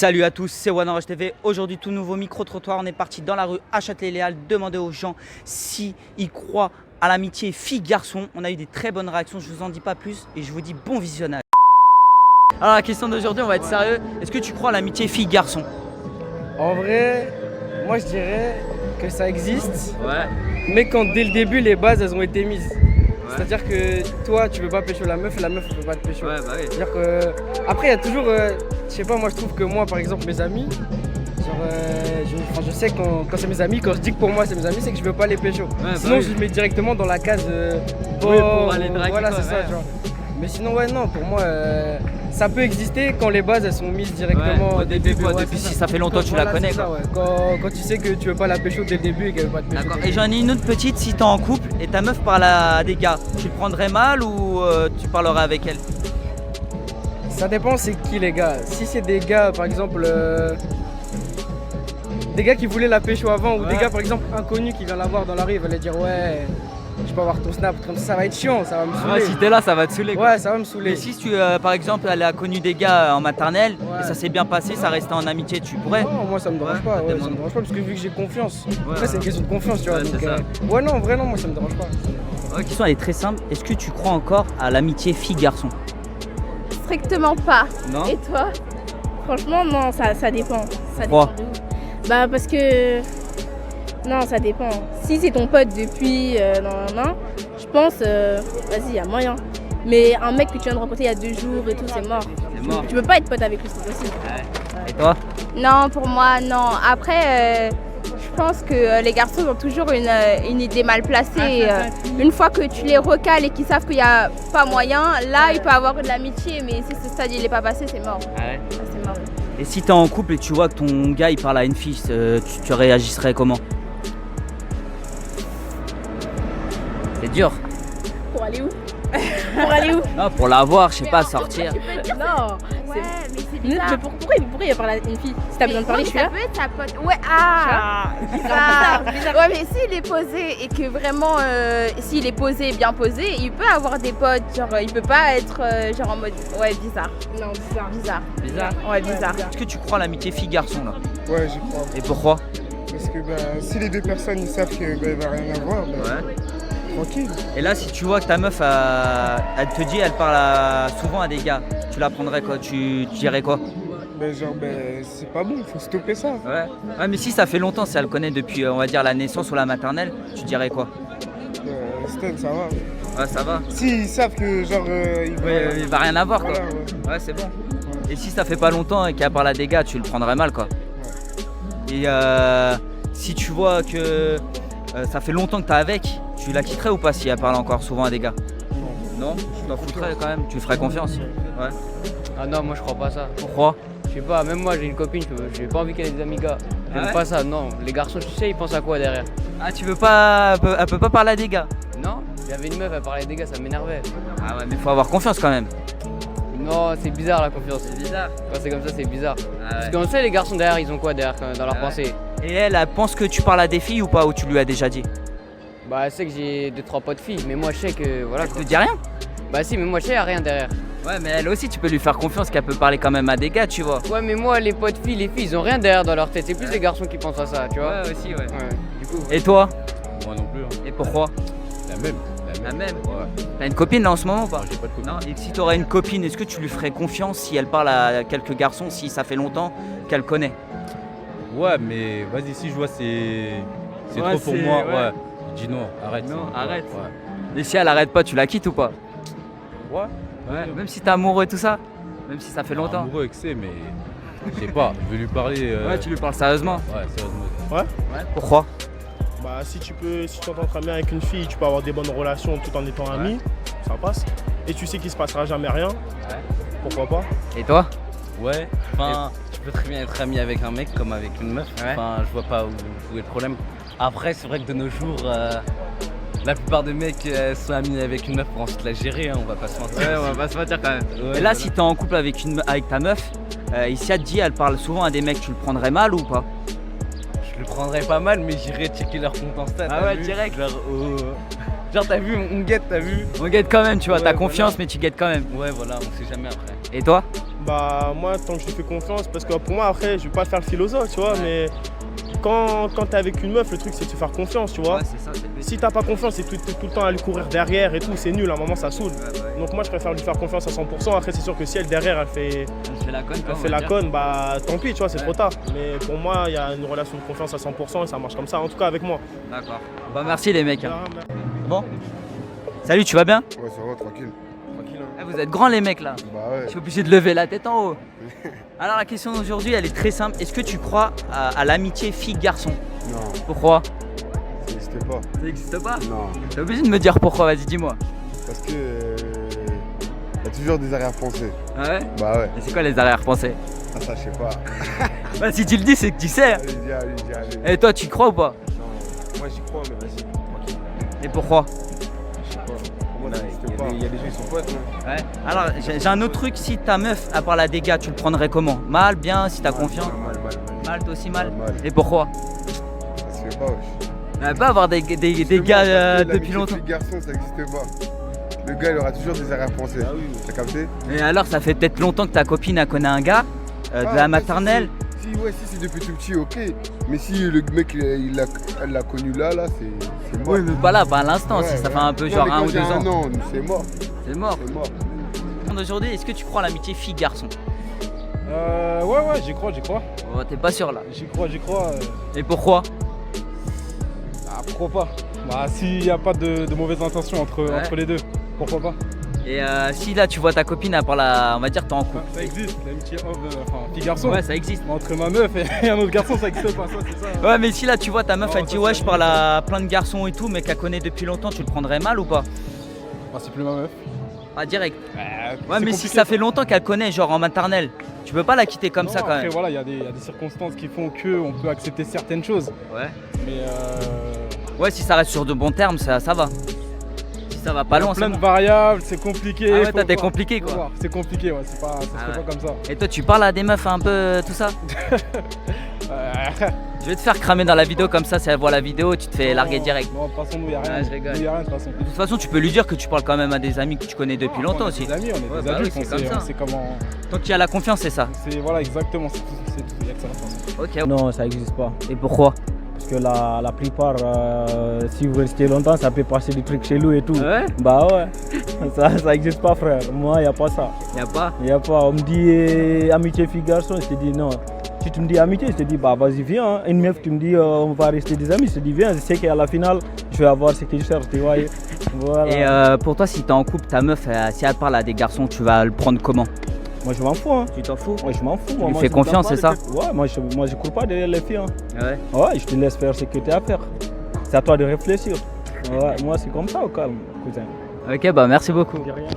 Salut à tous, c'est OneOrange TV. Aujourd'hui, tout nouveau micro-trottoir. On est parti dans la rue à Châtelet-Léal. Demander aux gens s'ils croient à l'amitié fille-garçon. On a eu des très bonnes réactions. Je vous en dis pas plus et je vous dis bon visionnage. Alors, la question d'aujourd'hui, on va être sérieux. Est-ce que tu crois à l'amitié fille-garçon? En vrai, moi je dirais que ça existe, Ouais. mais quand dès le début les bases elles ont été mises. C'est-à-dire que toi tu veux pas pécho la meuf et la meuf elle peut pas te pécho. Ouais, bah oui. C'est-à-dire que après il y a toujours, je sais pas, moi je trouve que moi par exemple mes amis, je sais quand c'est mes amis, quand je dis que pour moi c'est mes amis, c'est que je veux pas les pécho. Ouais, Sinon bah je les mets directement dans la case Oui, pour aller draguer, voilà quoi, c'est ça, ouais. tu vois. Mais sinon ouais non, pour moi ça peut exister quand les bases elles sont mises directement Ouais, au début, quoi, ouais, depuis c'est si ça fait longtemps que tu la Voilà, connais, c'est ça, quoi. ouais. Quand tu sais que tu veux pas la pécho dès le début et qu'elle veut pas te pécho. D'accord. Et j'en ai une autre petite, si t'es en couple et ta meuf parle à des gars, tu le prendrais mal ou tu parlerais avec elle? Ça dépend c'est qui les gars. Si c'est des gars par exemple des gars qui voulaient la pécho avant ou Ouais. des gars par exemple inconnus qui viennent la voir dans la rue, ils vont dire ouais je peux avoir ton snap, comme ça va être chiant, ça va me saouler. Ouais, si t'es là, ça va te saouler, quoi. Ouais, ça va me saouler. Mais si tu, par exemple, elle a connu des gars en maternelle Ouais. et ça s'est bien passé, ça restait en amitié, tu pourrais? Non, moi ça me dérange Ouais, pas, ça ouais, demande. ça me dérange pas parce que vu que j'ai confiance. Ouais. Après c'est une question de confiance, tu vois. Ouais, Donc, c'est ça. ouais non, en vrai non, moi ça me dérange pas. La question elle est très simple. Est-ce que tu crois encore à l'amitié fille-garçon? Strictement pas. Non. Et toi? Franchement, non, ça dépend. Ça Pourquoi? dépend de ouf. Bah, parce que. Non, ça dépend. Si c'est ton pote depuis. Non, je pense. Vas-y, y a moyen. Mais un mec que tu viens de rencontrer il y a 2 jours et tout, c'est mort. C'est mort. Tu peux pas être pote avec lui, c'est possible. Et toi? Non, pour moi, non. Après, je pense que les garçons ont toujours une idée mal placée. Une fois que tu les recales et qu'ils savent qu'il n'y a pas moyen, là, il peut avoir de l'amitié. Mais si ce stade, il n'est pas passé, c'est mort. Ouais. Ça, c'est mort. Et si t'es en couple et tu vois que ton gars il parle à une fille, tu réagirais comment? C'est dur. Pour aller où? Pour aller où? Non, pour la voir, je sais pas, sortir. Non. Ouais, mais c'est Mais bizarre. pourquoi il parle à une fille? Si t'as besoin de parler, je suis ça là. peut être sa pote. Ouais, ah! Bizarre. Ouais, mais s'il est posé et que vraiment, s'il est posé, bien posé, il peut avoir des potes. Genre, il peut pas être genre en mode. Ouais, bizarre. Non, bizarre. Bizarre. Bizarre. Ouais, bizarre. Est-ce que tu crois à l'amitié fille-garçon là? Ouais, j'y crois. Et pourquoi? Parce que si les deux personnes ils savent qu'il va rien avoir, tranquille. Et là, si tu vois que ta meuf, elle te dit, elle parle souvent à des gars, tu la prendrais quoi? Tu dirais quoi? C'est pas bon, faut stopper ça. Ouais. Ouais, mais si ça fait longtemps, si elle connaît depuis, on va dire, la naissance ou la maternelle, tu dirais quoi? Stan, ça va. Ouais, ça va. S'ils savent que Il va rien avoir quoi. Voilà, ouais. Ouais, c'est bon. Et si ça fait pas longtemps et qu'elle parle à des gars, tu le prendrais mal quoi. Et si tu vois que ça fait longtemps que t'es avec, tu la quitterais ou pas si elle parle encore souvent à des gars? Non. Tu t'en foutrais quand même, tu lui ferais confiance. Ouais. Ah non, moi je crois pas ça. Pourquoi? Je sais pas, même moi j'ai une copine, j'ai pas envie qu'elle ait des amis gars. J'aime Ah ouais pas ça, non. Les garçons, tu sais, ils pensent à quoi derrière? Ah, tu veux pas. Elle peut pas parler à des gars? Non, j'avais une meuf, elle parlait des gars, ça m'énervait. Ah ouais, mais faut avoir confiance quand même. Non, c'est bizarre la confiance. C'est bizarre. Quand c'est comme ça, c'est bizarre. Ah Parce ouais. qu'on sait, les garçons derrière, ils ont quoi derrière dans leur Ah ouais. pensée? Et elle pense que tu parles à des filles ou pas? Ou tu lui as déjà dit? Bah, elle sait que j'ai 2-3 potes filles, mais moi je sais que voilà. Elle Quoi. te dit rien? Bah, si, mais moi je sais, y a rien derrière. Ouais, mais elle aussi, tu peux lui faire confiance qu'elle peut parler quand même à des gars, tu vois. Ouais, mais moi, les potes filles, les filles, ils ont rien derrière dans leur tête. C'est plus les garçons qui pensent à ça, tu vois. aussi, ouais. Ouais, du coup. Et toi? Moi non plus. Hein. Et pourquoi? La même. La même. Ouais. T'as une copine là en ce moment ou pas? Non, j'ai pas de copine. Non. Et si t'aurais une copine, est-ce que tu lui ferais confiance si elle parle à quelques garçons, si ça fait longtemps qu'elle connaît? Ouais, mais vas-y, si je vois c'est Ouais, trop pour c'est- moi, ouais. ouais. Je dis non, arrête. Non, Ouais, arrête. Ouais. Et si elle arrête pas, tu la quittes ou pas? Ouais. Ouais. Même si t'es amoureux et tout ça? Même si ça fait longtemps? Amoureux, excès, mais je sais pas, je vais lui parler. Ouais, tu lui parles sérieusement? Ouais, sérieusement. Ouais. Pourquoi? Bah si tu t'entends très bien avec une fille, tu peux avoir des bonnes relations tout en étant ami, ça passe. Et tu sais qu'il se passera jamais rien, pourquoi pas. Et toi? Ouais, enfin, tu peux très bien être ami avec un mec comme avec une meuf. Ouais. Enfin, je vois pas où est le problème. Après, c'est vrai que de nos jours, la plupart des mecs sont amis avec une meuf pour ensuite la gérer, hein, on va pas se mentir. Ouais, on va pas se mentir quand même. Ouais, Et là, voilà. si t'es en couple avec ta meuf, et si elle te dit, elle parle souvent à des mecs, tu le prendrais mal ou pas? Je le prendrais pas mal, mais j'irais checker leur compte Insta. Ah t'as ouais, vu direct. Genre, t'as vu, on guette, t'as vu? On guette quand même, tu vois, Ouais, t'as voilà. confiance, mais tu guettes quand même. Ouais, voilà, on sait jamais après. Et toi? Bah moi, tant que je lui fais confiance, parce que pour moi après, je vais pas faire le philosophe, tu vois, mais quand t'es avec une meuf, le truc c'est de se faire confiance, tu vois. Ouais, c'est ça, c'est le but. Si t'as pas confiance et que t'es tout le temps à lui courir derrière et tout, c'est nul, à un moment ça saoule. Donc moi je préfère lui faire confiance à 100%. Après c'est sûr que si elle derrière elle fait la conne, quoi, on fait va la dire. conne, bah tant pis, tu vois, c'est trop tard. Mais pour moi, il y a une relation de confiance à 100% et ça marche comme ça, en tout cas avec moi. D'accord. Bah merci les mecs. Hein. Bon. Salut, tu vas bien? Ouais, ça va, tranquille. Eh, vous êtes grands les mecs là. Bah ouais. Je suis obligé de lever la tête en haut. Alors la question d'aujourd'hui elle est très simple. Est-ce que tu crois à l'amitié fille-garçon? Non, Pourquoi? ça n'existe pas. Ça n'existe pas? Non, T'es obligé de me dire pourquoi, vas-y dis-moi. parce que y a toujours des arrière-pensées. Ah ouais? Bah ouais. Et c'est quoi les arrière-pensées? Ah ça, je sais pas. Bah si tu le dis c'est que tu sais. Allez, dis, allez. Et toi tu y crois ou pas? Non, moi j'y crois, mais vas-y, tranquille. Et pourquoi? Je sais pas. Pour moi, ça n'existe pas. Il y a des gens qui sont potes, non? Ouais. Alors j'ai un autre truc, si ta meuf à part la dégâts, tu le prendrais comment? Mal, bien, si t'as confiance? Mal. Mal, toi aussi mal. Mal. Et pourquoi? Ça se fait pas, wesh. On va pas avoir des gars depuis longtemps. Garçon, ça n'existe pas. Le gars, il aura toujours des arrière-pensées. Ah oui, t'as capté? Et alors ça fait peut-être longtemps que ta copine a connu un gars de la maternelle. Si c'est depuis tout petit, ok. Mais si le mec, elle l'a connu là, c'est mort. Oui mais pas là, pas à l'instant, Ouais, si ça ouais. fait un peu Non, genre mais 1 quand ou 2 j'ai ans. Non, c'est mort. C'est mort. C'est mort. Aujourd'hui, est-ce que tu crois à l'amitié fille-garçon? Ouais, j'y crois. Oh, t'es pas sûr là. J'y crois. Et pourquoi? Ah, pourquoi pas? Bah, s'il n'y a pas de mauvaises intentions entre les deux, pourquoi pas? Et si là tu vois ta copine à part la. On va dire t'es en couple. Ça existe, l'amitié fille-garçon. Ouais, ça existe. Entre ma meuf et un autre garçon, ça existe pas, ça, c'est ça. Ouais, mais si là tu vois ta meuf, Non, elle dit ça, ouais, c'est je parle à plein de garçons et tout, mais qu'elle connaît depuis longtemps, tu le prendrais mal ou pas? Bah, c'est plus ma meuf. Ah, direct. Ouais, C'est mais si compliqué, ça fait longtemps qu'elle connaît, genre en maternelle, tu peux pas la quitter comme Non, ça quand après, même. voilà, il y a des circonstances qui font qu'on peut accepter certaines choses. Ouais. Mais Ouais, si ça reste sur de bons termes, ça va. Si ça va pas il y a loin, c'est plein bon. de variables, c'est compliqué. Ah ouais, faut toi t'es voir, compliqué faut quoi. voir. C'est compliqué, ouais, ça se Ah fait ouais. pas comme ça. Et toi, tu parles à des meufs un peu tout ça? Je vais te faire cramer dans la vidéo comme ça, si elle voit la vidéo, tu te fais larguer direct. Non, de toute façon, nous, il n'y a rien. Ouais, je rigole. Nous, y a rien de toute façon. De toute façon, tu peux lui dire que tu parles quand même à des amis que tu connais depuis longtemps aussi. Des amis, on est Ouais, des bah adultes, oui, c'est comme ça. on sait comment. Tant qu'il y a la confiance, c'est ça. Voilà, exactement, c'est tout. Il y a que ça la façon. Ok. Non, ça n'existe pas. Et pourquoi? Parce que la plupart, si vous restez longtemps, ça peut passer des trucs chelous et tout. Ouais. Bah ouais, ça n'existe pas, frère. Moi, il n'y a pas ça. Y'a pas? Il n'y a pas. On me dit amitié fille-garçon, je te dis non. Si tu me dis amitié, je te dis bah vas-y, viens. Hein. Une meuf, tu me dis on va rester des amis, je te dis viens. Je sais qu'à la finale, je vais avoir ce que je cherche, tu vois. Voilà. Et pour toi, si t'es en couple, ta meuf, si elle parle à des garçons, tu vas le prendre comment? Moi, je m'en fous. Hein. Tu t'en fous? Ouais, je m'en fous. lui moi, fais je me confiance, donne c'est pas ça? les têtes. Ouais, moi, je cours pas derrière les filles. Hein. Ouais. Ouais, je te laisse faire ce que tu as à faire. C'est à toi de réfléchir. Ouais, moi, c'est comme ça au calme, cousin. Ok, bah merci beaucoup. De rien.